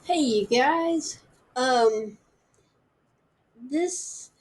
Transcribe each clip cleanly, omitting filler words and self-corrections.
Hey you guys. Um this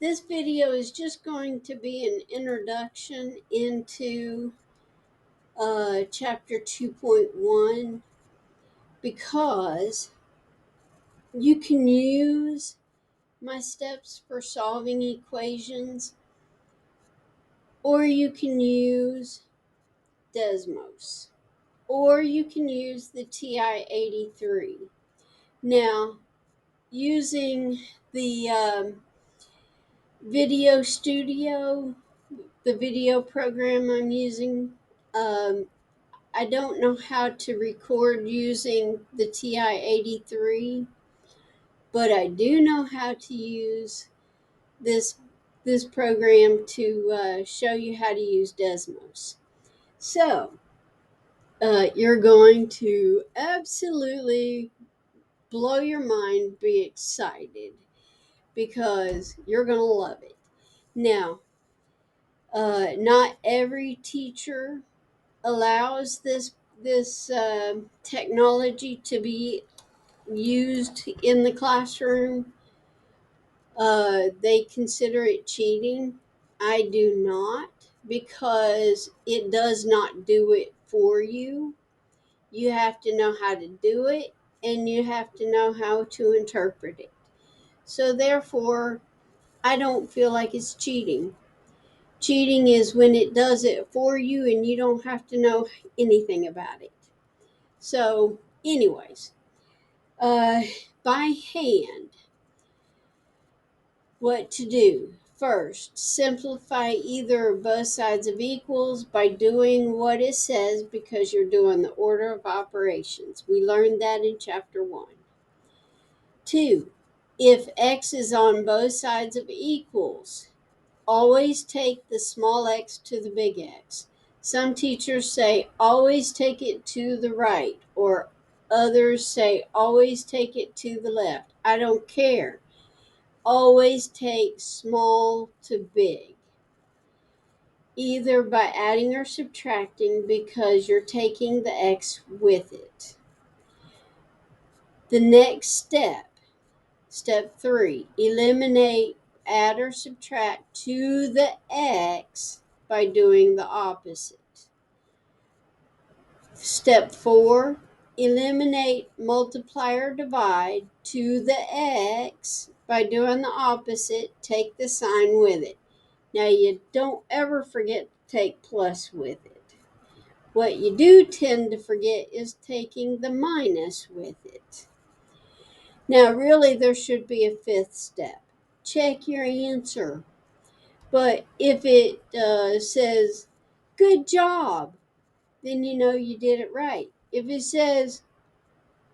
this video is just going to be an introduction into chapter 2.1 because you can use my steps for solving equations or you can use Desmos or you can use the TI-83. Now, using the video studio, the video program I'm using. Um, I don't know how to record using the TI-83, but I do know how to use this this program to show you how to use Desmos. So you're going to absolutely blow your mind, be excited because you're going to love it. Now, not every teacher allows this technology to be used in the classroom. They consider it cheating. I do not, because it does not do it for you. You have to know how to do it, and you have to know how to interpret it. So therefore, I don't feel like it's cheating. Cheating is when it does it for you and you don't have to know anything about it. So, anyways, uh, by hand, what to do? First, simplify either or both sides of equals by doing what it says because you're doing the order of operations. We learned that in chapter 1. 2, if x is on both sides of equals, always take the small x to the big X. Some teachers say always take it to the right, or others say always take it to the left. I don't care. Always take small to big, either by adding or subtracting because you're taking the x with it. The next step, step 3, eliminate, add or subtract to the x by doing the opposite. Step 4, eliminate, multiply or divide to the x by doing the opposite. Take the sign with it. Now you don't ever forget to take plus with it. What you do tend to forget is taking the minus with it. Now really there should be a 5th step. Check your answer. But if it says, good job, then you know you did it right. If it says,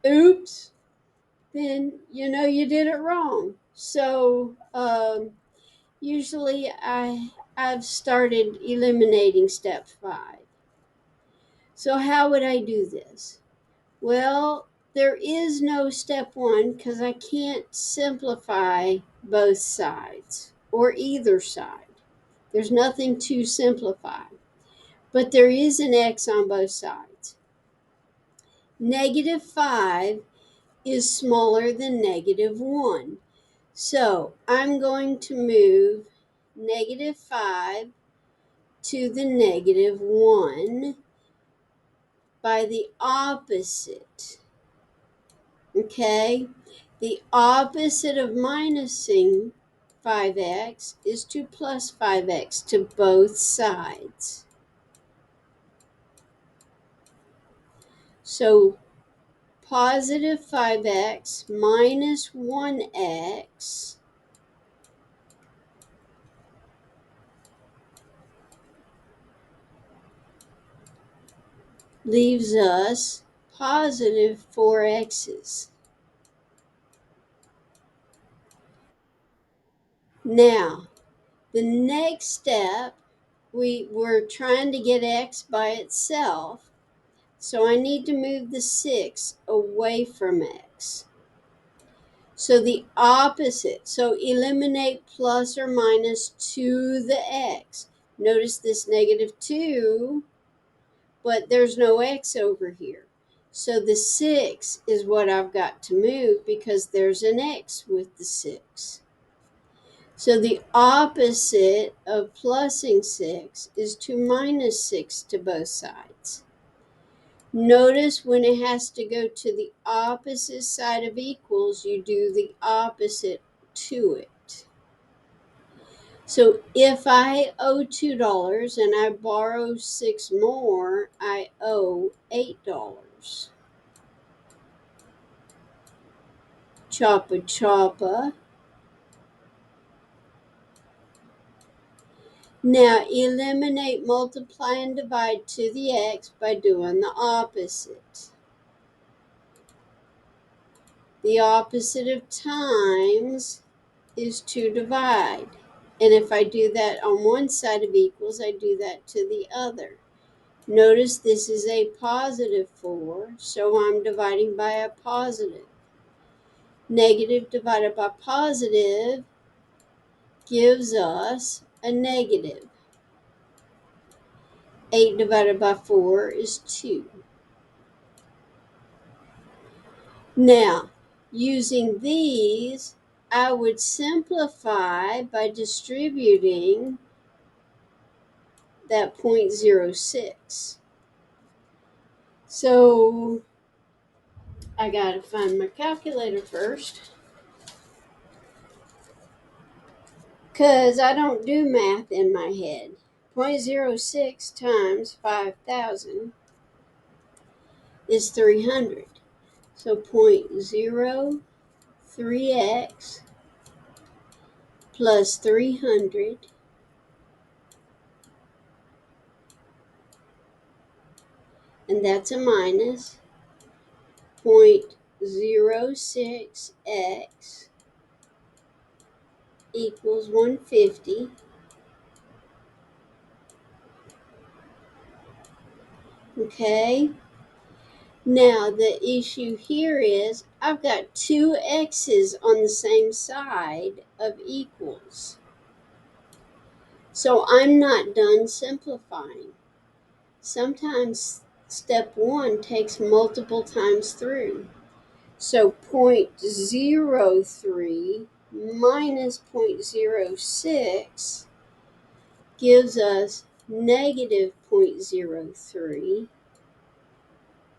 oops, then you know you did it wrong. So usually I've started eliminating step 5. So how would I do this? Well, there is no step 1 because I can't simplify both sides or either side. There's nothing to simplify. But there is an x on both sides. Negative 5 is smaller than negative 1. So I'm going to move negative 5 to the negative 1 by the opposite. Okay? The opposite of minusing 5x is to plus 5x to both sides. So positive 5x minus 1x leaves us positive 4x's. Now, the next step, we're trying to get x by itself, so I need to move the 6 away from x. So the opposite, so eliminate plus or minus to the x. Notice this negative 2, but there's no x over here. So the 6 is what I've got to move because there's an x with the 6. So the opposite of plusing 6 is to minus 6 to both sides. Notice when it has to go to the opposite side of equals, you do the opposite to it. So if I owe $2 and I borrow 6 more, I owe $8. Choppa choppa. Now eliminate multiply and divide to the x by doing the opposite. The opposite of times is to divide. And if I do that on one side of equals, I do that to the other. Notice this is a positive 4, so I'm dividing by a positive. Negative divided by positive gives us a negative. 8 divided by 4 is 2. Now, using these, I would simplify by distributing that 0.06. So I got to find my calculator first, because I don't do math in my head. 0.06 times 5,000 is 300. So 0.03x plus 300, and that's a minus. 0.06x equals 150. Okay. Now the issue here is I've got two x's on the same side of equals. So I'm not done simplifying. Sometimes step 1 takes multiple times through. So 0.03 minus 0.06 gives us negative 0.03.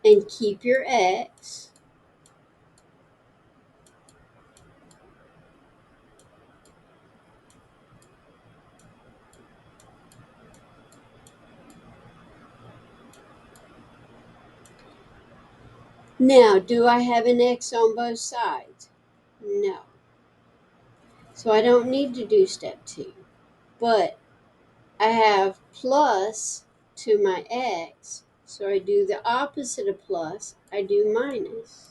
And keep your x. Now, do I have an x on both sides? No. So I don't need to do step 2. But I have plus to my x, so I do the opposite of plus, I do minus.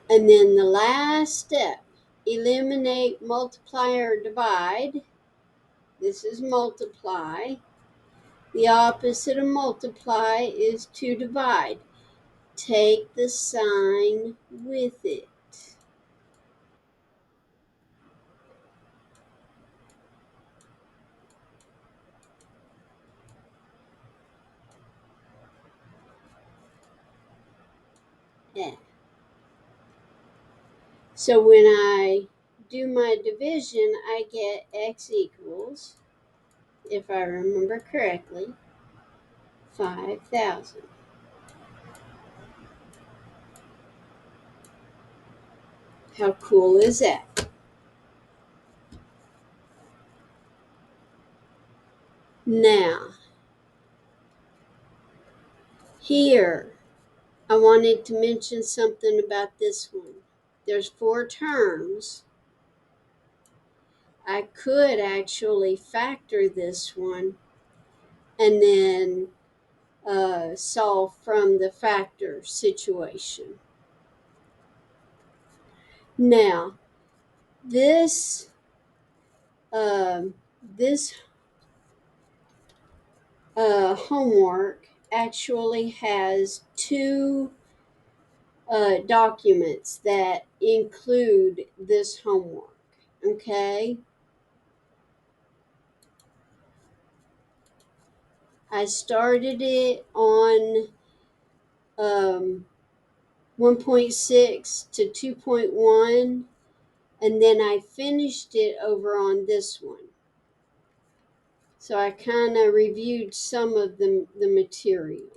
And then the last step, eliminate multiply or divide. This is multiply. The opposite of multiply is to divide. Take the sign with it. Yeah. So when I do my division, I get x equals, if I remember correctly, 5,000. How cool is that? Now, here, I wanted to mention something about this one. There's 4 terms. I could actually factor this one and then solve from the factor situation. Now, this this homework actually has two documents that include this homework. Okay, I started it on 1.6 to 2.1, and then I finished it over on this one. So I kind of reviewed some of the material.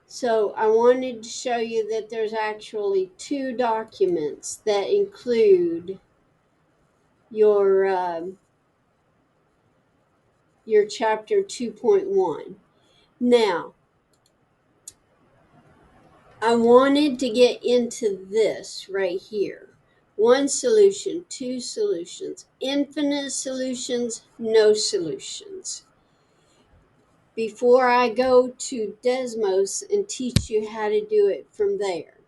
So I wanted to show you that there's actually two documents that include your chapter 2.1. Now, I wanted to get into this right here. One solution, two solutions, infinite solutions, no solutions. Before I go to Desmos and teach you how to do it from there,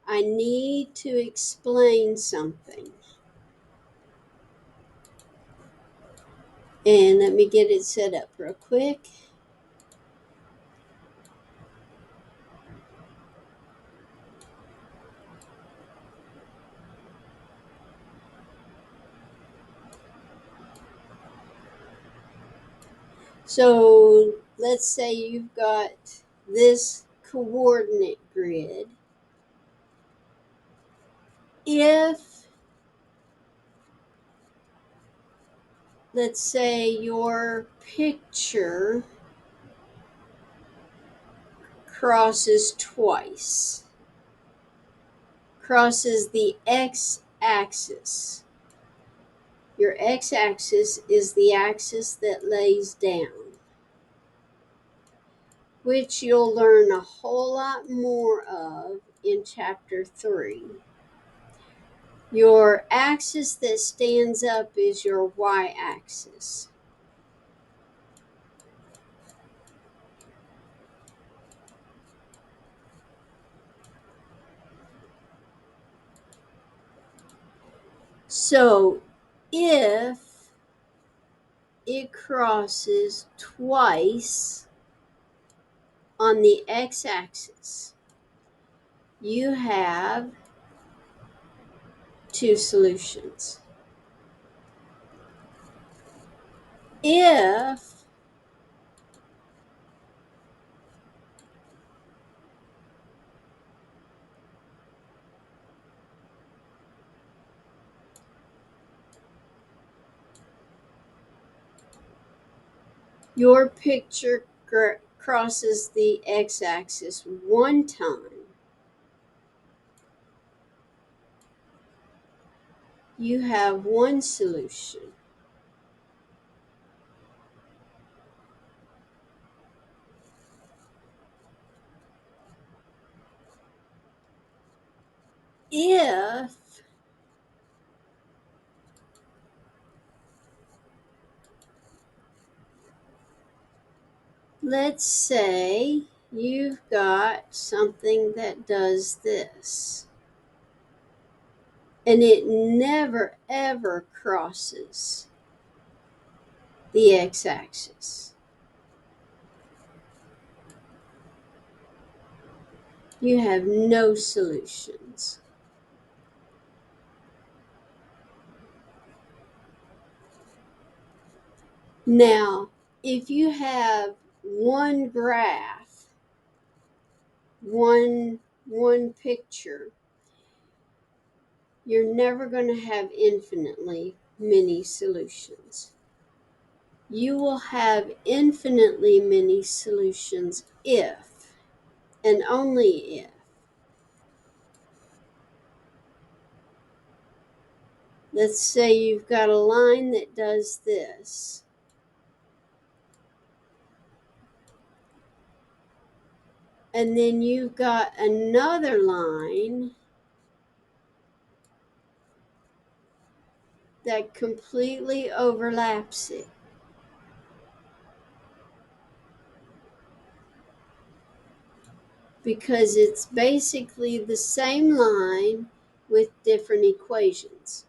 I need to explain something. And let me get it set up real quick. So let's say you've got this coordinate grid. If, let's say, your picture crosses twice, crosses the x-axis. Your x-axis is the axis that lays down, which you'll learn a whole lot more of in chapter 3. Your axis that stands up is your y-axis. So if it crosses twice on the x-axis, you have two solutions. If your picture crosses the x-axis one time, you have one solution. If let's say you've got something that does this, and it never ever crosses the x-axis, you have no solutions. Now, if you have one graph, one picture, you're never going to have infinitely many solutions. You will have infinitely many solutions if, and only if, let's say you've got a line that does this. And then you've got another line that completely overlaps it. Because it's basically the same line, with different equations.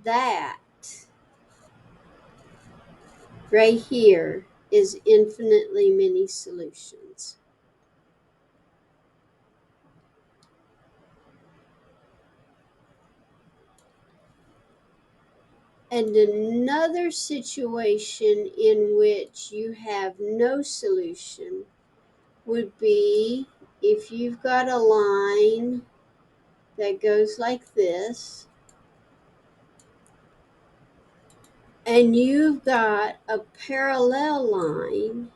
That right here is infinitely many solutions. And another situation in which you have no solution would be if you've got a line that goes like this, and you've got a parallel line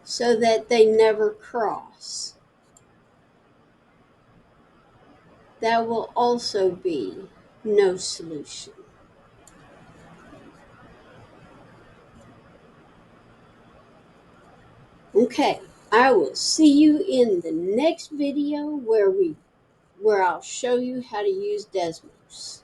so that they never cross. That will also be no solution. Okay, I will see you in the next video where I'll show you how to use Desmos.